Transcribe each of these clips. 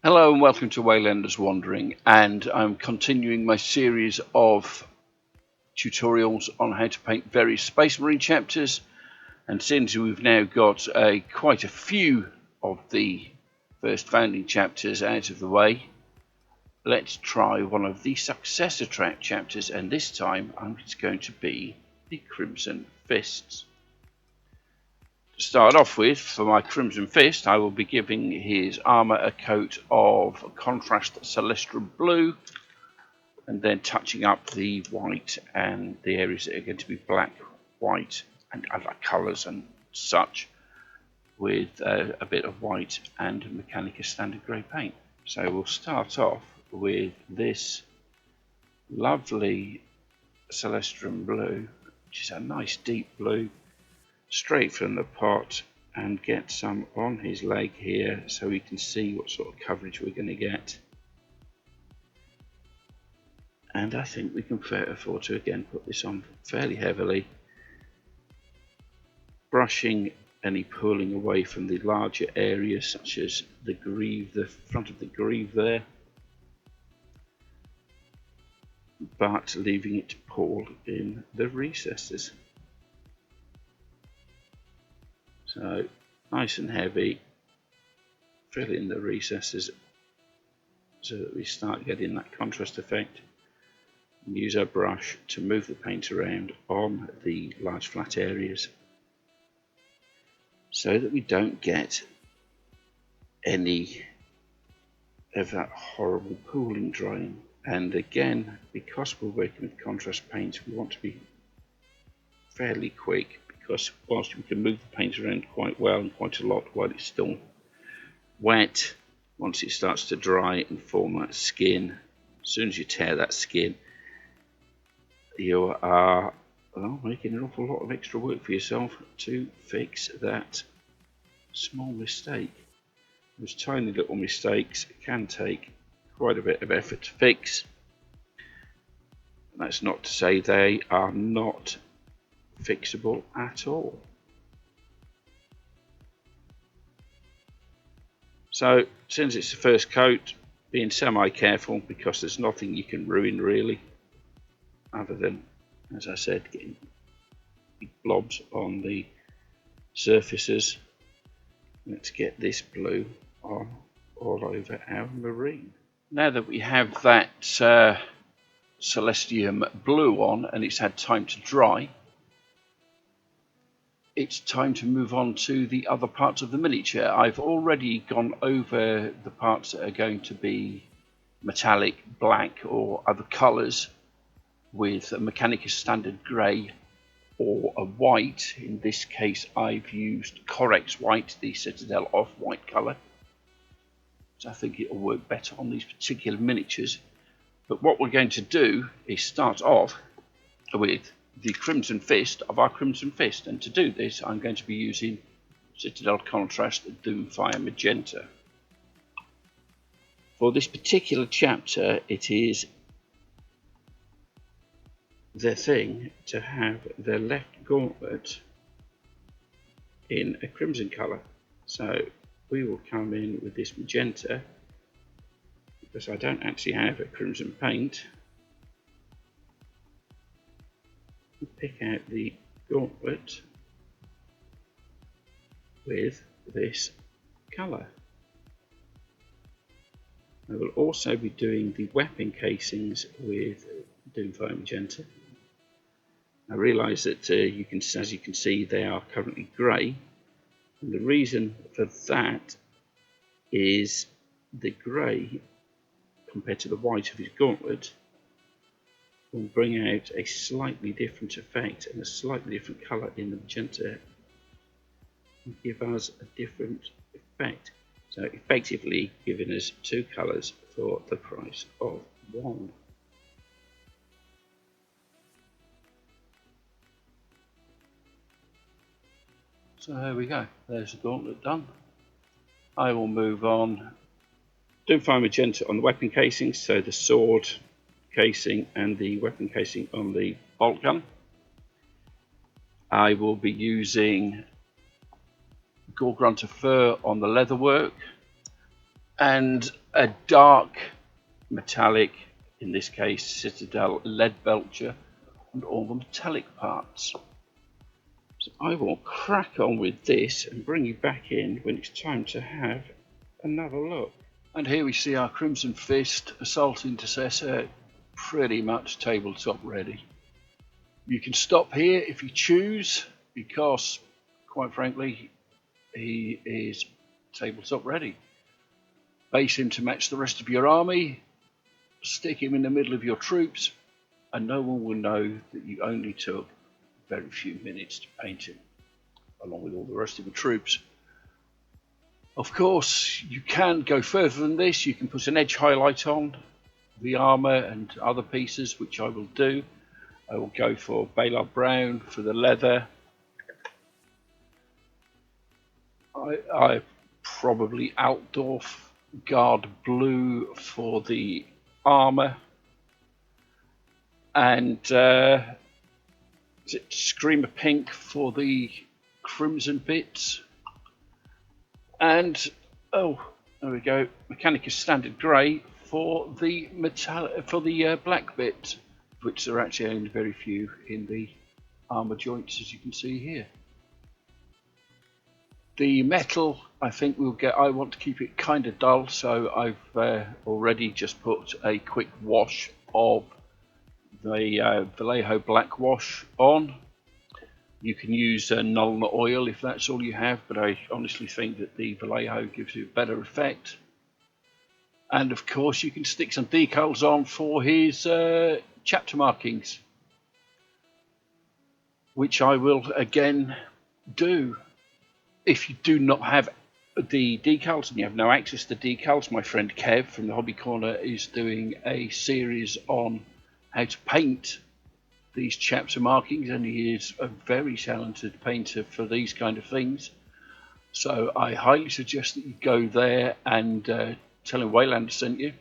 Hello and welcome to Waylander's Wandering, and I'm continuing my series of tutorials on how to paint various Space Marine chapters. And since we've now got quite a few of the first founding chapters out of the way, let's try one of the successor track chapters, and this time it's going to be the Crimson Fists. To start off with, for my Crimson Fist, I will be giving his armour a coat of contrast Celestial Blue, and then touching up the white and the areas that are going to be black, white and other colours and such with a bit of white and Mechanica Standard Grey paint. So we'll start off with this lovely Celestial Blue, which is a nice deep blue, straight from the pot, and get some on his leg here so we can see what sort of coverage we're going to get. And I think we can afford to again put this on fairly heavily, brushing any pulling away from the larger areas such as the greave, the front of the greave there, but leaving it to pull in the recesses. So nice and heavy, fill in the recesses so that we start getting that contrast effect. And use our brush to move the paint around on the large flat areas so that we don't get any of that horrible pooling drying. And again, because we're working with contrast paints, we want to be fairly quick, because whilst we can move the paint around quite well and quite a lot while it's still wet, once it starts to dry and form that skin, as soon as you tear that skin, you are making an awful lot of extra work for yourself to fix that small mistake. Those tiny little mistakes can take quite a bit of effort to fix. That's not to say they are not fixable at all. So since it's the first coat, being semi-careful, because there's nothing you can ruin really, other than, as I said, getting big blobs on the surfaces. Let's get this blue on all over our marine. Now that we have that Celestium Blue on and it's had time to dry, it's time to move on to the other parts of the miniature. I've already gone over the parts that are going to be metallic, black or other colours with a Mechanica Standard Grey or a white. In this case I've used Corex White, the Citadel off-white colour. So I think it will work better on these particular miniatures. But what we're going to do is start off with the Crimson Fist of our Crimson Fist, and to do this I'm going to be using Citadel Contrast Doomfire Magenta. For this particular chapter, it is the thing to have the left gauntlet in a crimson colour. So we will come in with this magenta, because I don't actually have a crimson paint. Pick out the gauntlet with this colour. I will also be doing the weapon casings with Doomfire Magenta. I realise that as you can see, they are currently grey, and the reason for that is the grey compared to the white of his gauntlet will bring out a slightly different effect and a slightly different colour in the magenta and give us a different effect. So effectively giving us two colours for the price of one. So there we go, there's the gauntlet done. I will move on. Doomfire Magenta on the weapon casings, so the sword casing and the weapon casing on the bolt gun. I will be using Gore Grunter Fur on the leatherwork, and a dark metallic, in this case Citadel lead belcher, and all the metallic parts. So I will crack on with this and bring you back in when it's time to have another look. And here we see our Crimson Fist Assault Intercessor pretty much tabletop ready. You can stop here if you choose, because quite frankly he is tabletop ready. Base him to match the rest of your army, stick him in the middle of your troops, and no one will know that you only took very few minutes to paint him, along with all the rest of the troops. Of course, you can go further than this. You can put an edge highlight on the armour and other pieces, which I will do. I will go for Baylor Brown for the leather. I probably Altdorf Guard Blue for the armour. And is it Screamer Pink for the crimson bits? And oh, there we go, Mechanicus Standard Grey for the black bit, which there are actually only very few in the armour joints, as you can see here. The metal, I think we'll get. I want to keep it kind of dull, so I've already just put a quick wash of the Vallejo black wash on. You can use Nuln oil if that's all you have, but I honestly think that the Vallejo gives you a better effect. And of course you can stick some decals on for his chapter markings, which I will again do. If you do not have the decals and you have no access to decals, my friend Kev from the Hobby Corner is doing a series on how to paint these chapter markings, and he is a very talented painter for these kind of things. So I highly suggest that you go there and tell him Waylander sent you.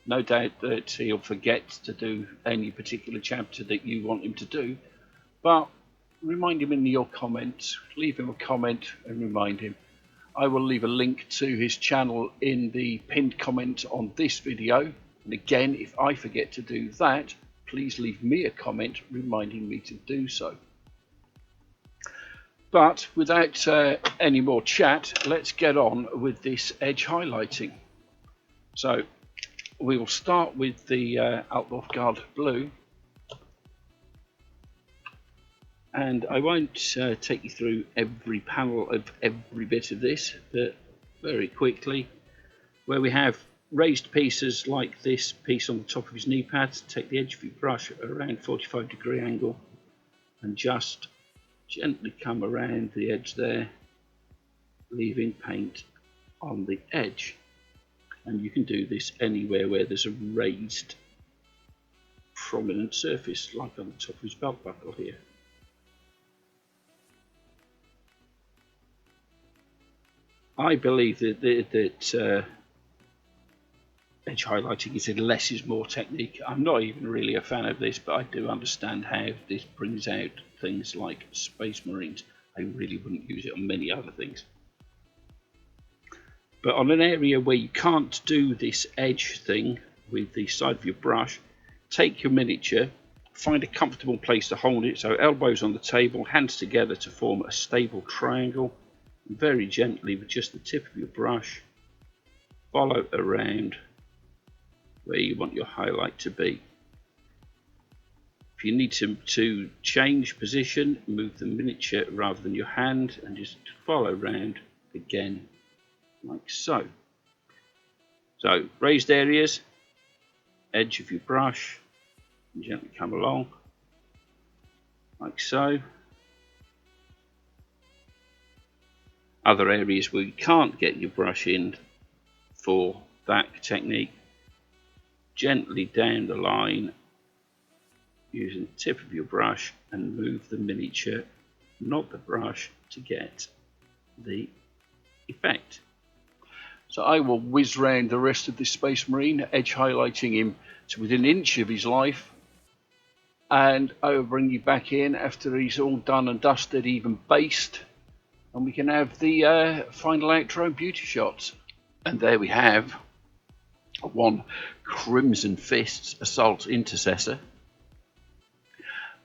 No doubt that he'll forget to do any particular chapter that you want him to do, but remind him in your comments. Leave him a comment and remind him. I will leave a link to his channel in the pinned comment on this video, and again, if I forget to do that, please leave me a comment reminding me to do so. But without any more chat, let's get on with this edge highlighting. So we will start with the Altdorf Guard Blue, and I won't take you through every panel of every bit of this, but very quickly, where we have raised pieces like this piece on the top of his knee pads, take the edge of your brush at around 45-degree angle and just gently come around the edge there, leaving paint on the edge. And you can do this anywhere where there's a raised prominent surface, like on the top of his belt buckle here. I believe that edge highlighting is a less is more technique. I'm not even really a fan of this, but I do understand how this brings out things like Space Marines. I really wouldn't use it on many other things. But on an area where you can't do this edge thing with the side of your brush, take your miniature, find a comfortable place to hold it, so elbows on the table, hands together to form a stable triangle, and very gently with just the tip of your brush, follow around where you want your highlight to be. If you need to change position, move the miniature rather than your hand and just follow around again like so. So raised areas, edge of your brush, and gently come along like so. Other areas where you can't get your brush in for that technique, gently down the line using the tip of your brush and move the miniature, not the brush, to get the effect. So I will whiz round the rest of this Space Marine, edge highlighting him to within an inch of his life, and I will bring you back in after he's all done and dusted, even based, and we can have the final outro beauty shots. And there we have one Crimson Fist's Assault Intercessor.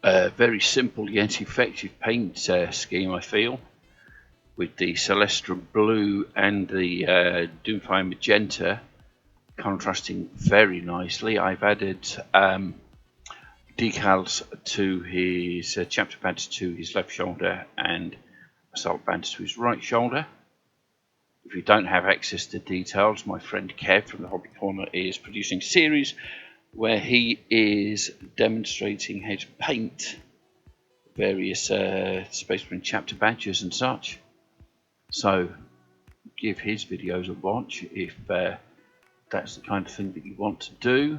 A very simple yet effective paint scheme, I feel, with the Celestra Blue and the Doomfire Magenta contrasting very nicely. I've added decals to his chapter badge to his left shoulder and assault badge to his right shoulder. If you don't have access to details, my friend Kev from the Hobby Corner is producing a series where he is demonstrating how to paint various Space Marine chapter badges and such. So give his videos a watch if that's the kind of thing that you want to do.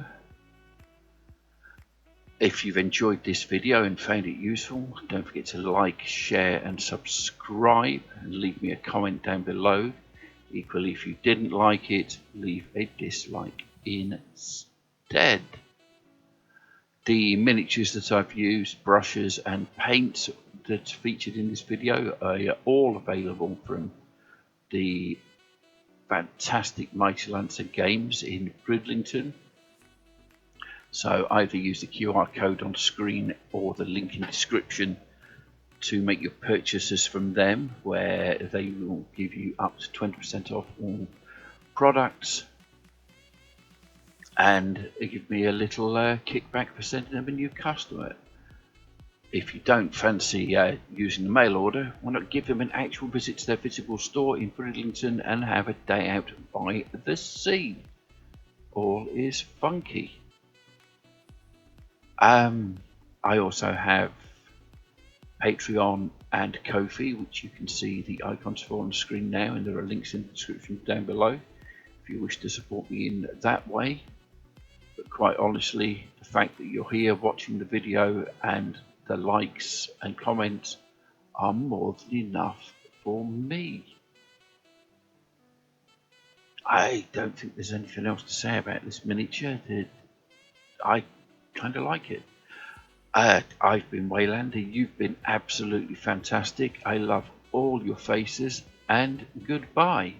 If you've enjoyed this video and found it useful, don't forget to like, share and subscribe, and leave me a comment down below. Equally, if you didn't like it, leave a dislike instead. The miniatures that I've used, brushes and paints that's featured in this video are all available from the fantastic Mighty Lancer games in Bridlington. So either use the QR code on screen or the link in the description to make your purchases from them, where they will give you up to 20% off all products and give me a little kickback for sending them a new customer. If you don't fancy using the mail order, why not give them an actual visit to their physical store in Bridlington and have a day out by the sea? All is funky. I also have Patreon and Ko-fi, which you can see the icons for on the screen now, and there are links in the description down below if you wish to support me in that way. But quite honestly, the fact that you're here watching the video and the likes and comments are more than enough for me. I don't think there's anything else to say about this miniature. I kind of like it. I've been Waylander, you've been absolutely fantastic. I love all your faces, and goodbye.